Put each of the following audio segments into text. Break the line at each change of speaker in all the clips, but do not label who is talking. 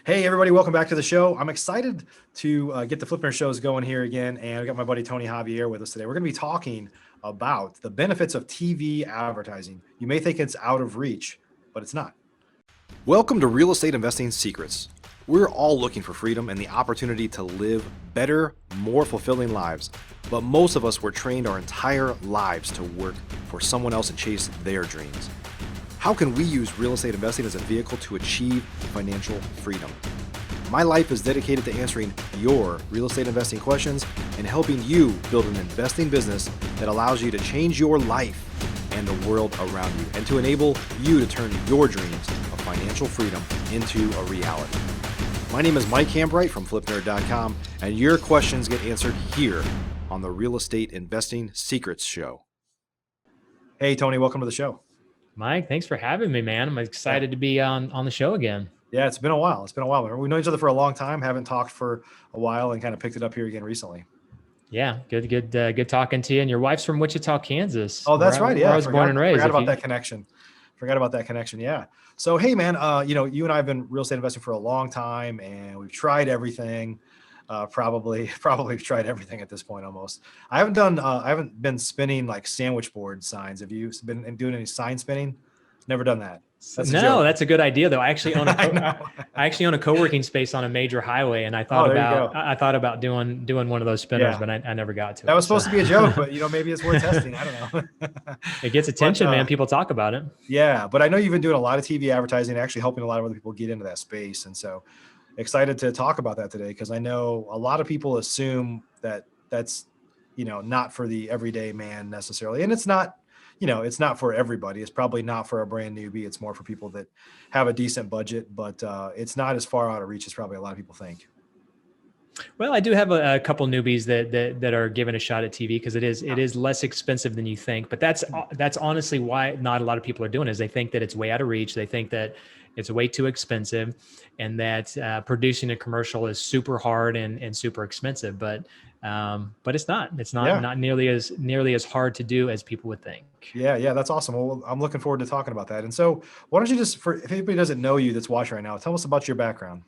Hey, everybody, welcome back to the show. I'm excited to get the FlipNerd Shows going here again. And we got my buddy Tony Javier with us today. We're going to be talking about the benefits of TV advertising. You may think it's out of reach, but it's not. Welcome to Real Estate Investing Secrets. We're all looking for freedom and the opportunity to live better, more fulfilling lives. But most of us were trained our entire lives to work for someone else and chase their dreams. How can we use real estate investing as a vehicle to achieve financial freedom? My life is dedicated to answering your real estate investing questions and helping you build an investing business that allows you to change your life and the world around you, and to enable you to turn your dreams of financial freedom into a reality. My name is Mike Hambright from FlipNerd.com, and your questions get answered here on the Real Estate Investing Secrets Show. Hey, Tony, welcome to the show.
Mike, thanks for having me, man. I'm excited to be on the show again.
Yeah, it's been a while. We've known each other for a long time, haven't talked for a while, and kind of picked it up here again recently.
Yeah, good talking to you. And your wife's from Wichita, Kansas.
Oh, that's right. Yeah,
I was born and raised.
Forgot about that connection. Yeah. So, hey, man, you and I have been real estate investing for a long time, and we've tried everything. Probably tried everything at this point almost. I haven't been spinning like sandwich board signs. Have you been doing any sign spinning? Never done that.
That's a good idea though. I actually own a co-working space on a major highway, and I thought about doing one of those spinners, but I never got to it.
That was supposed to be a joke, but maybe it's worth testing. I don't know.
It gets attention, man. People talk about it.
Yeah, but I know you've been doing a lot of TV advertising, actually helping a lot of other people get into that space, and so excited to talk about that today, because I know a lot of people assume that that's not for the everyday man necessarily, and it's not. It's not for everybody. It's probably not for a brand newbie. It's more for people that have a decent budget, but it's not as far out of reach as probably a lot of people think.
Well, I do have a couple newbies that are giving a shot at TV, because it is less expensive than you think. But that's honestly why not a lot of people are doing it, is they think that it's way out of reach. They think that it's way too expensive, and that producing a commercial is super hard and super expensive. But it's not. It's not nearly as hard to do as people would think.
Yeah, that's awesome. Well, I'm looking forward to talking about that. And so, why don't you just, if anybody doesn't know you that's watching right now, tell us about your background.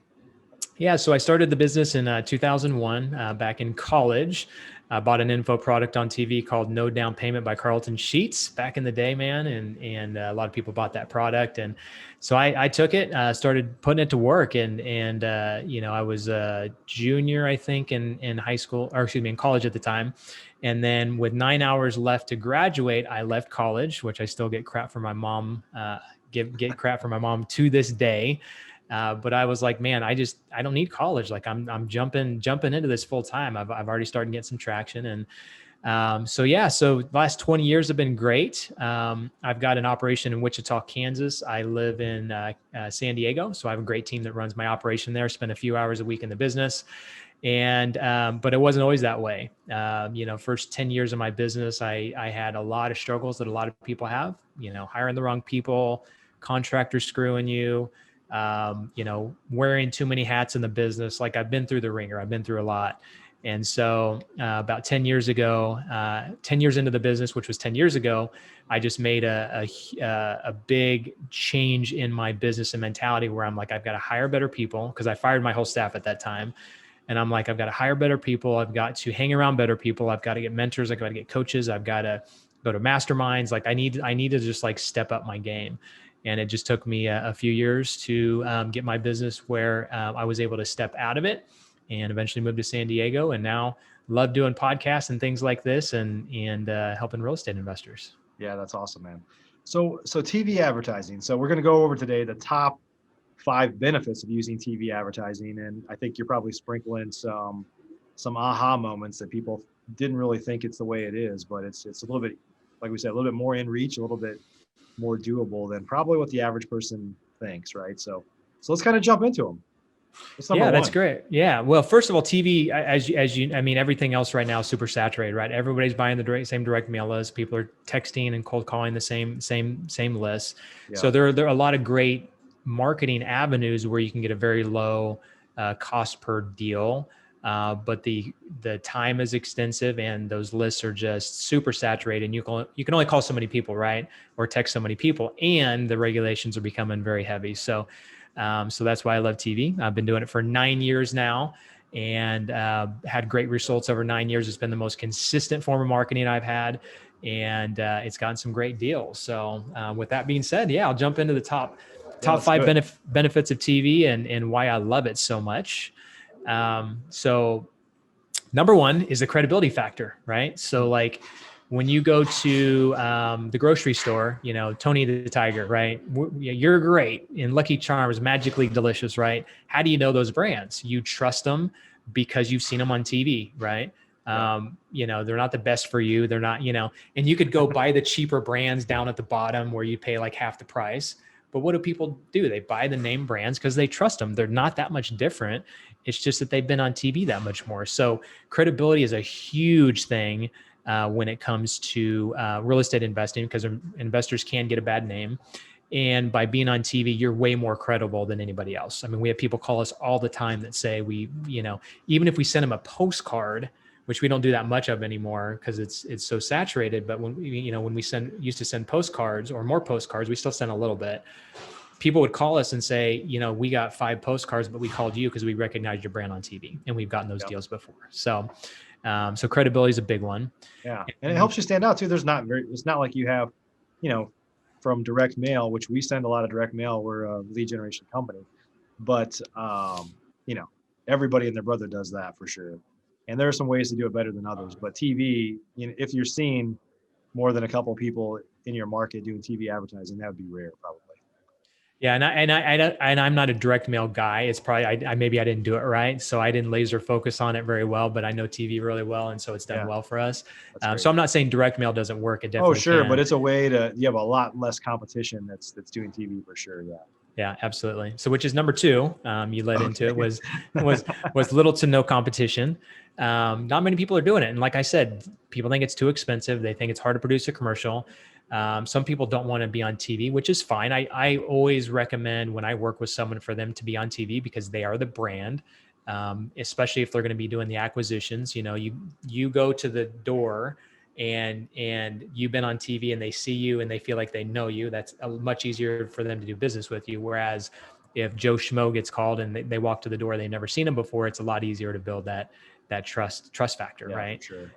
Yeah, so I started the business in 2001 back in college. I bought an info product on TV called No Down Payment by Carlton Sheets back in the day, man. And a lot of people bought that product. And so I took it, started putting it to work. And I was a junior, I think, in high school, or excuse me, in college at the time. And then with 9 hours left to graduate, I left college, which I still get crap from my mom, get crap from my mom to this day. But I was like, man, I don't need college. Like I'm jumping into this full time. I've already started getting some traction. And so the last 20 years have been great. I've got an operation in Wichita, Kansas. I live in San Diego. So I have a great team that runs my operation there. Spend a few hours a week in the business. And, but it wasn't always that way. First 10 years of my business, I had a lot of struggles that a lot of people have, hiring the wrong people, contractors screwing you, wearing too many hats in the business. Like I've been through the ringer. I've been through a lot. And so about 10 years ago, 10 years into the business, which was 10 years ago, I just made a big change in my business and mentality, where I'm like, I've got to hire better people, because I fired my whole staff at that time. And I'm like, I've got to hire better people. I've got to hang around better people. I've got to get mentors. I've got to get coaches. I've got to go to masterminds. Like I need to just like step up my game. And it just took me a few years to get my business where I was able to step out of it, and eventually moved to San Diego, and now love doing podcasts and things like this, and helping real estate investors.
Yeah, that's awesome, man. So TV advertising. So we're going to go over today the top 5 benefits of using TV advertising. And I think you're probably sprinkling some aha moments that people didn't really think it's the way it is, but it's a little bit, like we said, a little bit more in reach, a little bit more doable than probably what the average person thinks, right? So let's kind of jump into them.
That's great. Yeah. Well, first of all, TV, everything else right now is super saturated, right? Everybody's buying the same direct mail list. People are texting and cold calling the same list. Yeah. So there are a lot of great marketing avenues where you can get a very low cost per deal. But the time is extensive, and those lists are just super saturated. And you can only call so many people, right? Or text so many people, and the regulations are becoming very heavy. So So that's why I love TV. I've been doing it for 9 years now, and had great results over 9 years. It's been the most consistent form of marketing I've had, and it's gotten some great deals. So with that being said, yeah, I'll jump into the top five benefits of TV and why I love it so much. So number one is the credibility factor, right? So like when you go to the grocery store, you know, Tony the Tiger, right? You're great. And Lucky Charms, Magically Delicious, right? How do you know those brands? You trust them because you've seen them on TV, right? You know, they're not the best for you. They're not, you know, and you could go buy the cheaper brands down at the bottom where you pay like half the price. But what do people do? They buy the name brands because they trust them. They're not that much different. It's just that they've been on TV that much more. So credibility is a huge thing when it comes to real estate investing, because investors can get a bad name. And by being on TV, you're way more credible than anybody else. I mean, we have people call us all the time that say even if we send them a postcard, which we don't do that much of anymore because it's so saturated. But when we used to send postcards or more postcards, we still send a little bit. People would call us and say, we got 5 postcards, but we called you because we recognized your brand on TV, and we've gotten those deals before. So credibility is a big one.
Yeah. And it helps you stand out too. It's not like you have, from direct mail, which we send a lot of direct mail. We're a lead generation company, but everybody and their brother does that for sure. And there are some ways to do it better than others, but TV, if you're seeing more than a couple of people in your market doing TV advertising, that would be rare probably.
Yeah, and I'm not a direct mail guy. It's probably maybe I didn't do it right, so I didn't laser focus on it very well. But I know TV really well, and so it's done well for us. So I'm not saying direct mail doesn't work. It definitely can.
But it's a way you have a lot less competition that's doing TV for sure. Yeah.
Yeah, absolutely. So which is number 2, you led into it was little to no competition. Not many people are doing it, and like I said, people think it's too expensive. They think it's hard to produce a commercial. Some people don't want to be on TV, which is fine. I always recommend when I work with someone for them to be on TV because they are the brand, especially if they're going to be doing the acquisitions. You go to the door and you've been on TV and they see you and they feel like they know you. That's much easier for them to do business with you. Whereas if Joe Schmo gets called and they walk to the door, they've never seen him before, it's a lot easier to build that trust factor, right?
Sure.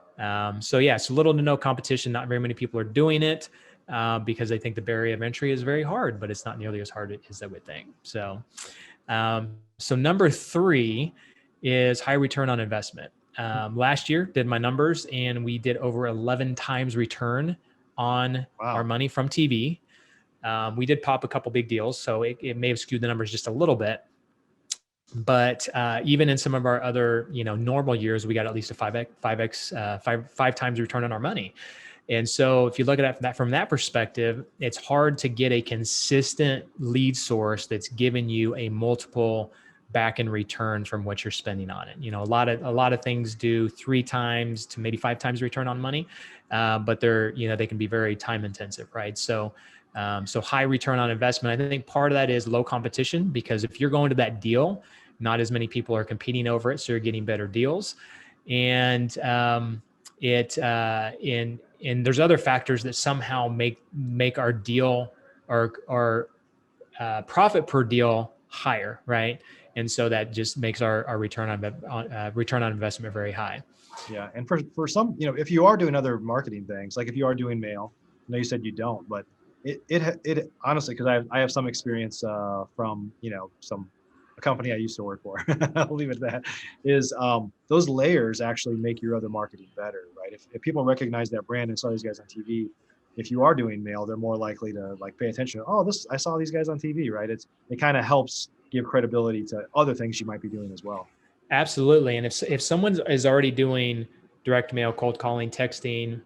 So little to no competition. Not very many people are doing it because they think the barrier of entry is very hard, but it's not nearly as hard as they would think. So number 3 is high return on investment. Last year did my numbers and we did over 11 times return on our money from TV. We did pop a couple big deals, so it may have skewed the numbers just a little bit. But even in some of our other, normal years, we got at least a 5 times return on our money. And so if you look at that from that perspective, it's hard to get a consistent lead source that's giving you a multiple back in return from what you're spending on it. A lot of things do 3 times to maybe 5 times return on money, but they can be very time intensive, right? So high return on investment. I think part of that is low competition, because if you're going to that deal, not as many people are competing over it, so you're getting better deals. And there's other factors that somehow make our deal or profit per deal higher, right? And so that just makes our return on investment very high.
Yeah, and for some, if you are doing other marketing things, like if you are doing mail, I know you said you don't, but it honestly, because I have some experience from a company I used to work for. I'll leave it at that. Is those layers actually make your other marketing better, right? If people recognize that brand and saw these guys on TV, if you are doing mail, they're more likely to pay attention. Oh, I saw these guys on TV, right? It kind of helps give credibility to other things you might be doing as well.
Absolutely. And if someone is already doing direct mail, cold calling, texting,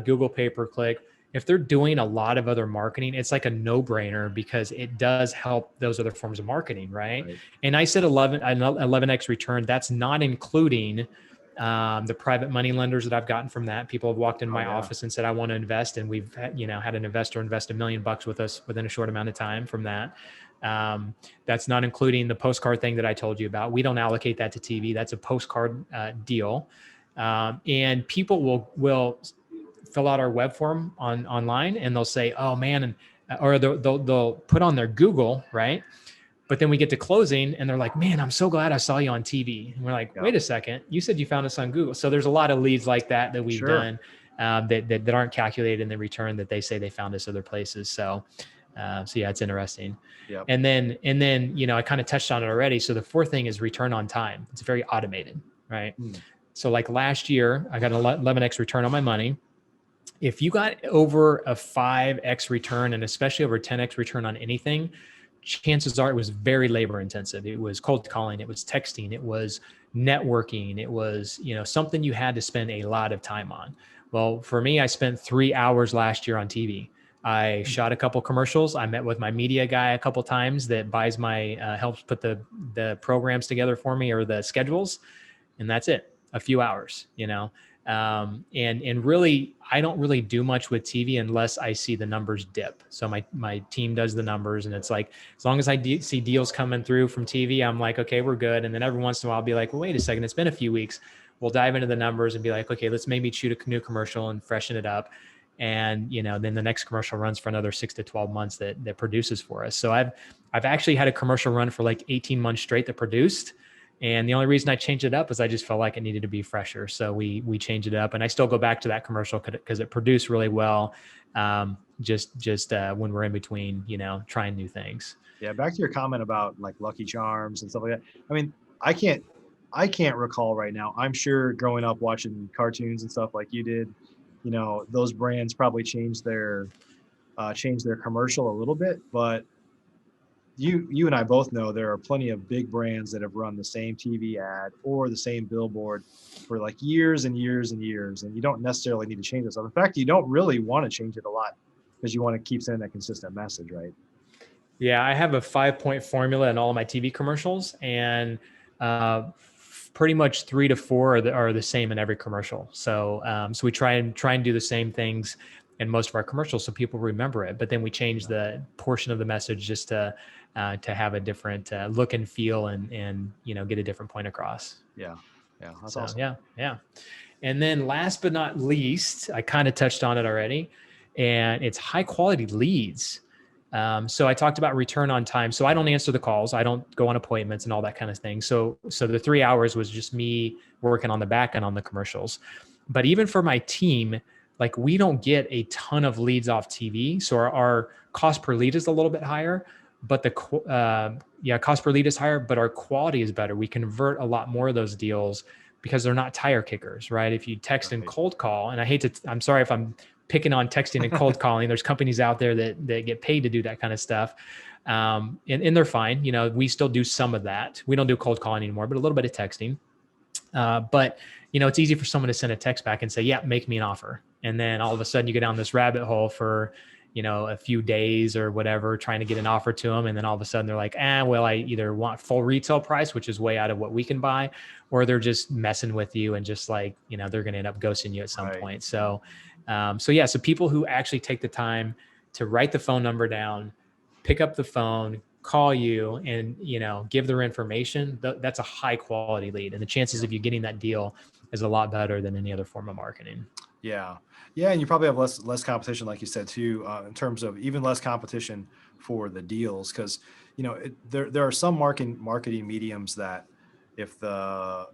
Google pay-per-click, if they're doing a lot of other marketing, it's like a no-brainer because it does help those other forms of marketing, right? And I said 11x return. That's not including the private money lenders that I've gotten from that. People have walked in my office and said, I want to invest. And we've had an investor invest $1 million with us within a short amount of time from that. That's not including the postcard thing that I told you about. We don't allocate that to TV. That's a postcard deal. And people will fill out our web form online and they'll say, oh man, or they'll put on their Google, right? But then we get to closing and they're like, man, I'm so glad I saw you on TV. And we're like,
Yeah.
wait a second, you said you found us on Google. So there's a lot of leads like that we've
Sure.
done that aren't calculated in the return that they say they found us other places. So yeah, it's interesting.
Yep.
And then, I kind of touched on it already. So the fourth thing is return on time. It's very automated, right? So like last year, I got an 11x return on my money. If you got over a 5x return and especially over 10x return on anything, chances are it was very labor intensive. It was cold calling, it was texting, it was networking, it was, something you had to spend a lot of time on. Well, for me, I spent 3 hours last year on TV. I shot a couple commercials. I met with my media guy a couple times that buys my, helps put the programs together for me or the schedules. And that's it, a few hours, and really, I don't really do much with TV unless I see the numbers dip. So my team does the numbers, and it's like, as long as I see deals coming through from TV, I'm like, okay, we're good. And then every once in a while I'll be like, well, wait a second, it's been a few weeks. We'll dive into the numbers and be like, okay, let's maybe shoot a new commercial and freshen it up. And, then the next commercial runs for another 6 to 12 months that produces for us. So I've actually had a commercial run for like 18 months straight that produced. And the only reason I changed it up is I just felt like it needed to be fresher. So we changed it up, and I still go back to that commercial because it produced really well. Just when we're in between, trying new things.
Yeah. Back to your comment about like Lucky Charms and stuff like that. I mean, I can't recall right now. I'm sure growing up watching cartoons and stuff like you did, those brands probably changed their commercial a little bit, but you and I both know there are plenty of big brands that have run the same TV ad or the same billboard for like years and years and years, and you don't necessarily need to change this. In fact, you don't really want to change it a lot because you want to keep sending that consistent message, right?
Yeah, I have a 5-point formula in all of my TV commercials, and pretty much 3 to 4 are the same in every commercial. So we try and do the same things in most of our commercials so people remember it. But then we change the portion of the message just to have a different look and feel and get a different point across.
Yeah, that's awesome.
Yeah. And then last but not least, I kind of touched on it already, and it's high quality leads. So I talked about return on time. So I don't answer the calls. I don't go on appointments and all that kind of thing. So the 3 hours was just me working on the back end on the commercials. But even for my team, like we don't get a ton of leads off TV. So our cost per lead is a little bit higher, but the cost per lead is higher, but our quality is better. We convert a lot more of those deals because they're not tire kickers, right? If you text and cold call, and I'm sorry if I'm picking on texting and cold calling. There's companies out there that get paid to do that kind of stuff. And they're fine. We still do some of that. We don't do cold calling anymore, but a little bit of texting. But it's easy for someone to send a text back and say, yeah, make me an offer. And then all of a sudden you go down this rabbit hole for, a few days or whatever, trying to get an offer to them. And then all of a sudden they're like, well, I either want full retail price, which is way out of what we can buy, or they're just messing with you and just like, they're going to end up ghosting you at some point. So people who actually take the time to write the phone number down, pick up the phone, call you, and give their information, that's a high quality lead, and the chances of you getting that deal is a lot better than any other form of marketing.
Yeah, and you probably have less competition, like you said too, in terms of even less competition for the deals, because there are some marketing mediums that if the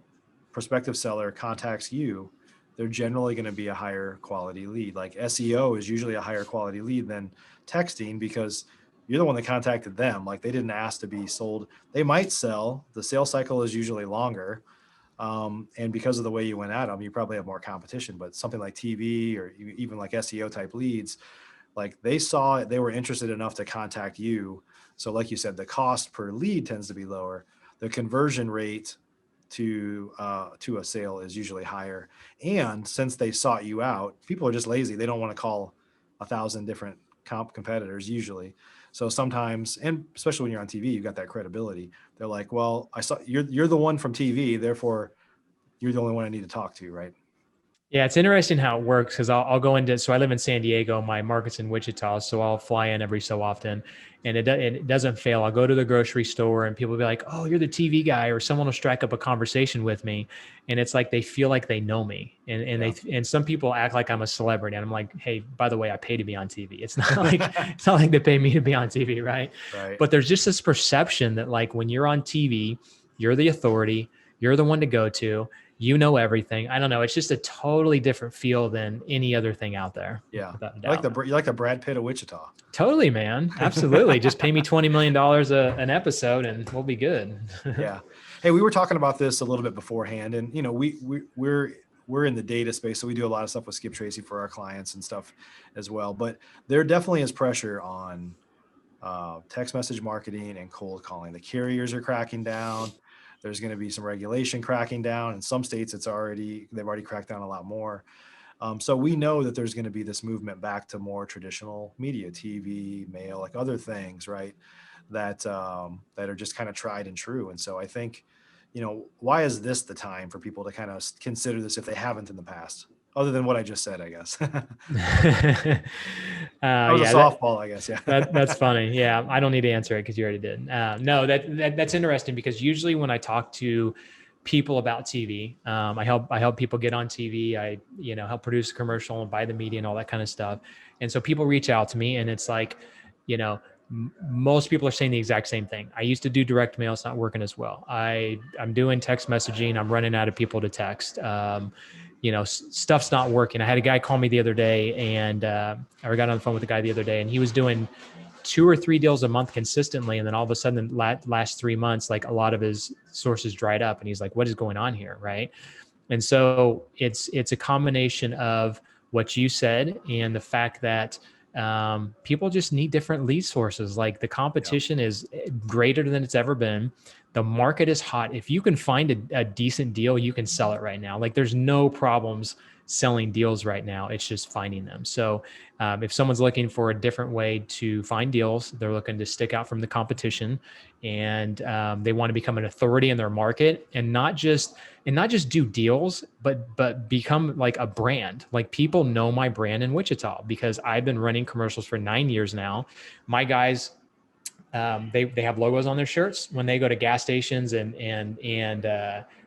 prospective seller contacts you, they're generally going to be a higher quality lead. Like SEO is usually a higher quality lead than texting because you're the one that contacted them. Like they didn't ask to be sold. They might sell. The sales cycle is usually longer. And because of the way you went at them, you probably have more competition. But something like TV or even like SEO type leads, like they saw it, they were interested enough to contact you. So like you said, the cost per lead tends to be lower. The conversion rate to a sale is usually higher. And since they sought you out, people are just lazy. They don't want to call 1,000 different competitors usually. So sometimes, and especially when you're on TV, you got that credibility. They're like, well, I saw you're the one from TV, therefore you're the only one I need to talk to, right?
Yeah, it's interesting how it works because I'll go into, so I live in San Diego, my market's in Wichita, so I'll fly in every so often, and it doesn't fail. I'll go to the grocery store and people will be like, "Oh, you're the TV guy," or someone will strike up a conversation with me, and it's like they feel like they know me, and some people act like I'm a celebrity, and I'm like, "Hey, by the way, I pay to be on TV. It's not like they pay me to be on TV, right?"
Right.
But there's just this perception that like when you're on TV, you're the authority, you're the one to go to. You know everything. I don't know. It's just a totally different feel than any other thing out there.
Yeah.
Without a
You like the Brad Pitt of Wichita.
Totally, man. Absolutely. Just pay me $20 million an episode and we'll be good.
Yeah. Hey, we were talking about this a little bit beforehand, and we're in the data space, so we do a lot of stuff with Skip Tracy for our clients and stuff as well. But there definitely is pressure on text message marketing and cold calling. The carriers are cracking down. There's going to be some regulation cracking down. In some states, they've already cracked down a lot more. So we know that there's going to be this movement back to more traditional media, TV, mail, like other things, right? That are just kind of tried and true. And so I think, why is this the time for people to kind of consider this if they haven't in the past? Other than what I just said, I guess. That was a softball, I guess. Yeah.
That's funny. Yeah. I don't need to answer it because you already did. No, that's interesting because usually when I talk to people about TV, I help people get on TV. I, help produce a commercial and buy the media and all that kind of stuff. And so people reach out to me and it's like, most people are saying the exact same thing. I used to do direct mail. It's not working as well. I'm doing text messaging. I'm running out of people to text. Stuff's not working. I had a guy call me the other day and I got on the phone with a guy the other day and he was doing 2 or 3 deals a month consistently. And then all of a sudden, last 3 months, like a lot of his sources dried up and he's like, what is going on here? Right. And so it's a combination of what you said and the fact that people just need different lead sources. Like the competition is greater than it's ever been. The market is hot. If you can find a decent deal, you can sell it right now. Like there's no problems selling deals right now. It's just finding them. So if someone's looking for a different way to find deals, they're looking to stick out from the competition and they want to become an authority in their market and not just do deals, but become like a brand. Like people know my brand in Wichita because I've been running commercials for 9 years now. My guys, they have logos on their shirts when they go to gas stations and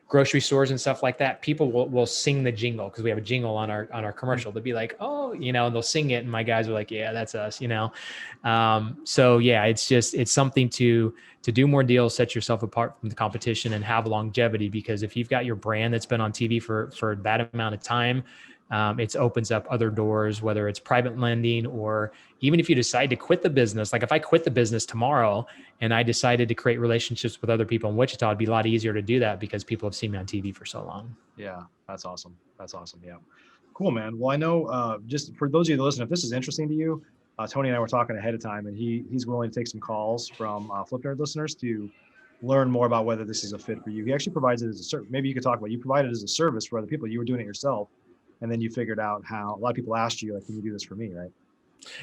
grocery stores and stuff like that. People will sing the jingle because we have a jingle on our commercial. They'll be like, oh, and they'll sing it, and my guys are like, yeah, that's us, So yeah, it's something to do more deals, set yourself apart from the competition, and have longevity. Because if you've got your brand that's been on TV for that amount of time, it opens up other doors, whether it's private lending or even if you decide to quit the business. Like if I quit the business tomorrow and I decided to create relationships with other people in Wichita, it'd be a lot easier to do that because people have seen me on TV for so long.
Yeah, that's awesome. Yeah. Cool, man. Well, I know just for those of you that listen, if this is interesting to you, Tony and I were talking ahead of time and he's willing to take some calls from FlipNerd listeners to learn more about whether this is a fit for you. He actually provides it as a service. Maybe you could talk about, you provide it as a service for other people. You were doing it yourself. And then you figured out how a lot of people asked you, like, can you do this for me? Right.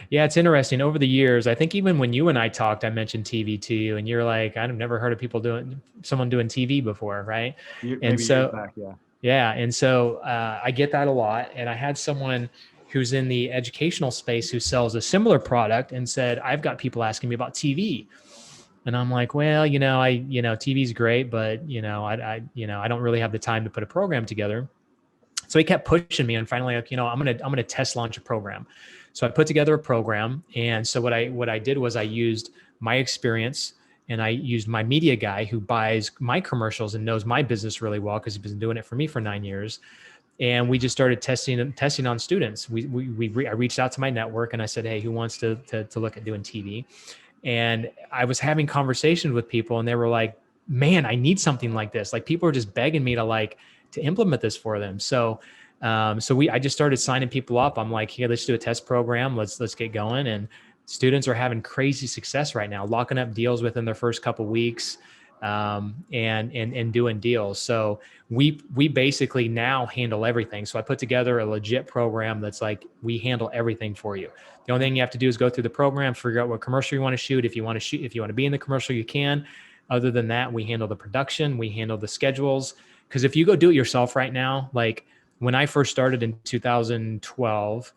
Yeah, it's interesting. Over the years, I think even when you and I talked, I mentioned TV to you and you're like, I've never heard of someone doing TV before. Right. And so, yeah. And so I get that a lot. And I had someone who's in the educational space who sells a similar product and said, I've got people asking me about TV. And I'm like, well, TV's great, but I don't really have the time to put a program together. So he kept pushing me and finally, like, I'm going to test launch a program. So I put together a program. And so what I did was I used my experience and I used my media guy who buys my commercials and knows my business really well because he's been doing it for me for 9 years. And we just started testing on students. I reached out to my network and I said, hey, who wants to look at doing TV? And I was having conversations with people and they were like, man, I need something like this. Like people are just begging me to implement this for them. So I just started signing people up. I'm like, here, let's do a test program. Let's get going. And students are having crazy success right now, locking up deals within their first couple of weeks, and doing deals. So we basically now handle everything. So I put together a legit program that's like, we handle everything for you. The only thing you have to do is go through the program, figure out what commercial you want to shoot. If you want to be in the commercial, you can. Other than that, we handle the production, we handle the schedules. Because if you go do it yourself right now, like when I first started in 2012,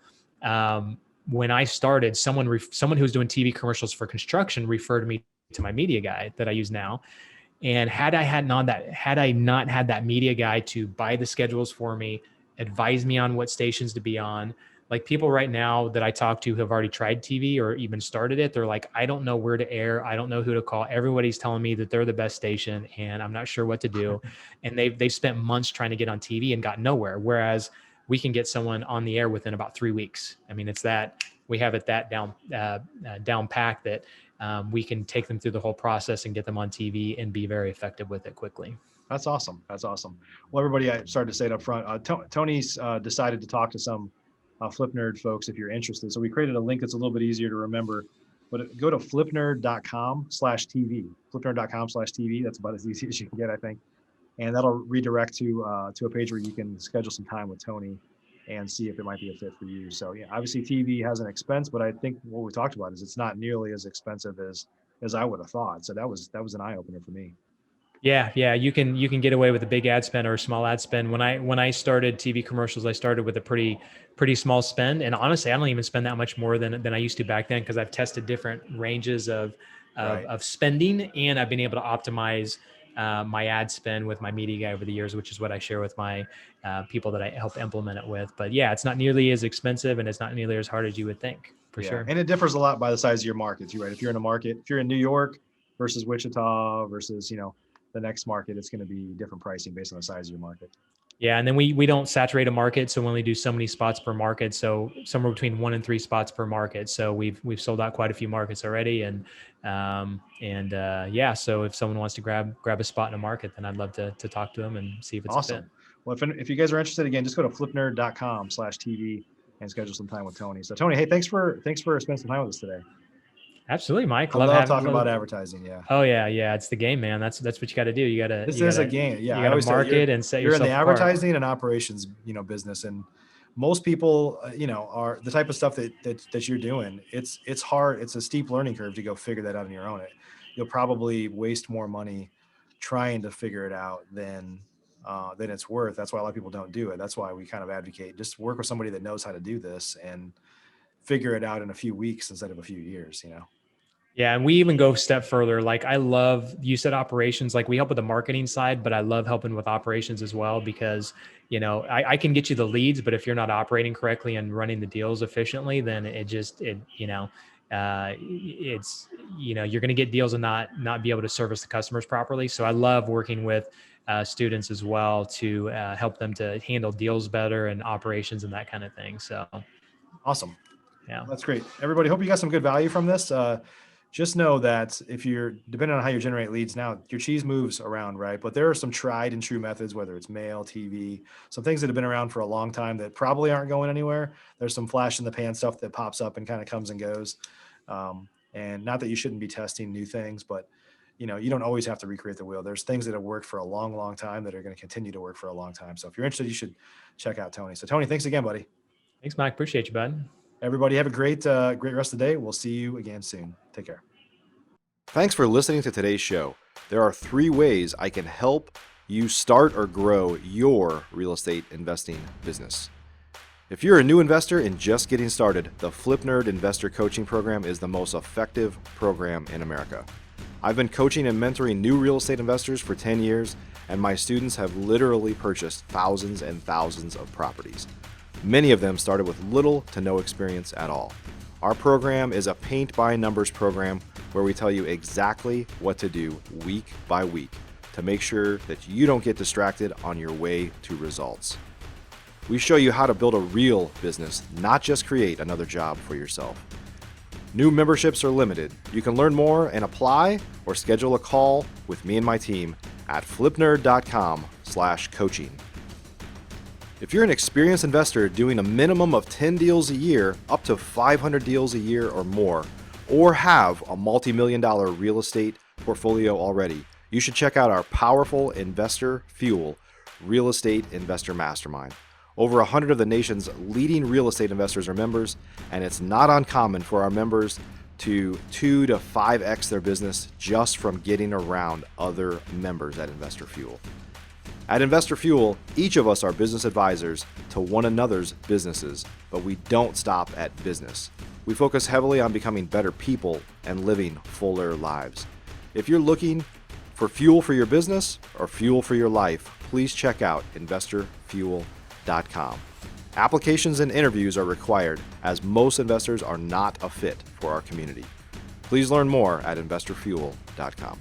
when I started, someone who was doing TV commercials for construction referred me to my media guy that I use now. And had I not had that media guy to buy the schedules for me, advise me on what stations to be on, like people right now that I talk to who have already tried TV or even started it, they're like, I don't know where to air. I don't know who to call. Everybody's telling me that they're the best station and I'm not sure what to do. And they've spent months trying to get on TV and got nowhere. Whereas we can get someone on the air within about 3 weeks. I mean, we have it that down packed that we can take them through the whole process and get them on TV and be very effective with it quickly.
That's awesome. That's awesome. Well, everybody, I started to say it up front. Tony's decided to talk to some FlipNerd folks if you're interested. So we created a link that's a little bit easier to remember, but go to flipnerd.com/TV, flipnerd.com/TV. That's about as easy as you can get, I think. And that'll redirect to a page where you can schedule some time with Tony and see if it might be a fit for you. So yeah, obviously TV has an expense, but I think what we talked about is it's not nearly as expensive as I would have thought. So that was an eye opener for me.
Yeah. You can get away with a big ad spend or a small ad spend. When I started TV commercials, I started with a pretty small spend. And honestly, I don't even spend that much more than I used to back then, because I've tested different ranges of spending, and I've been able to optimize my ad spend with my media guy over the years, which is what I share with my people that I help implement it with. But yeah, it's not nearly as expensive and it's not nearly as hard as you would think, for sure.
And it differs a lot by the size of your market too, right? If you're in a market, if you're in New York versus Wichita versus, the next market, it's going to be different pricing based on the size of your market.
Yeah. And then we don't saturate a market. So we only do so many spots per market. So somewhere between 1 and 3 spots per market. So we've sold out quite a few markets already. And so if someone wants to grab a spot in a market, then I'd love to talk to them and see if it's
awesome.
a fit.
Well, if you guys are interested, again, just go to flipnerd.com/TV and schedule some time with Tony. So Tony, hey, thanks for spending some time with us today.
Absolutely, Mike.
I love talking about advertising. Yeah.
Oh yeah. It's the game, man. That's what you got to do. You got to.
This is a game. Yeah.
You got to market and set yourself apart.
You're in the advertising and operations, business, and most people, are the type of stuff that you're doing. It's hard. It's a steep learning curve to go figure that out on your own. You'll probably waste more money trying to figure it out than it's worth. That's why a lot of people don't do it. That's why we kind of advocate just work with somebody that knows how to do this and figure it out in a few weeks instead of a few years.
Yeah. And we even go a step further. Like you said operations, like we help with the marketing side, but I love helping with operations as well, because, I can get you the leads, but if you're not operating correctly and running the deals efficiently, then it's, you're going to get deals and not be able to service the customers properly. So I love working with students as well to help them to handle deals better and operations and that kind of thing. So
awesome.
Yeah,
that's great. Everybody, hope you got some good value from this. Just know that depending on how you generate leads now, your cheese moves around, right? But there are some tried and true methods, whether it's mail, TV, some things that have been around for a long time that probably aren't going anywhere. There's some flash in the pan stuff that pops up and kind of comes and goes. And not that you shouldn't be testing new things, but you don't always have to recreate the wheel. There's things that have worked for a long, long time that are going to continue to work for a long time. So if you're interested, you should check out Tony. So Tony, thanks again, buddy.
Thanks, Mike. Appreciate you, bud.
Everybody have a great rest of the day. We'll see you again soon. Take care.
Thanks for listening to today's show. There are 3 ways I can help you start or grow your real estate investing business. If you're a new investor and just getting started, the FlipNerd Investor Coaching Program is the most effective program in America. I've been coaching and mentoring new real estate investors for 10 years, and my students have literally purchased thousands and thousands of properties. Many of them started with little to no experience at all. Our program is a paint-by-numbers program where we tell you exactly what to do week by week to make sure that you don't get distracted on your way to results. We show you how to build a real business, not just create another job for yourself. New memberships are limited. You can learn more and apply or schedule a call with me and my team at flipnerd.com/coaching. If you're an experienced investor doing a minimum of 10 deals a year, up to 500 deals a year or more, or have a multi-million-dollar real estate portfolio already, you should check out our powerful Investor Fuel Real Estate Investor Mastermind. Over 100 of the nation's leading real estate investors are members, and it's not uncommon for our members to 2 to 5x their business just from getting around other members at Investor Fuel. At Investor Fuel, each of us are business advisors to one another's businesses, but we don't stop at business. We focus heavily on becoming better people and living fuller lives. If you're looking for fuel for your business or fuel for your life, please check out investorfuel.com. Applications and interviews are required, as most investors are not a fit for our community. Please learn more at investorfuel.com.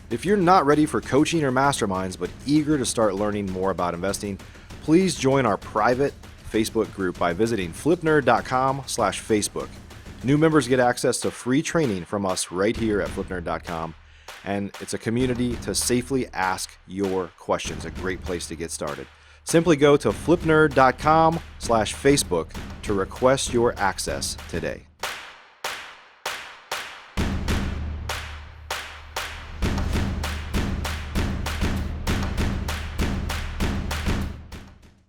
If you're not ready for coaching or masterminds but eager to start learning more about investing, please join our private Facebook group by visiting flipnerd.com/Facebook. New members get access to free training from us right here at flipnerd.com, and it's a community to safely ask your questions. A great place to get started. Simply go to flipnerd.com/Facebook to request your access today.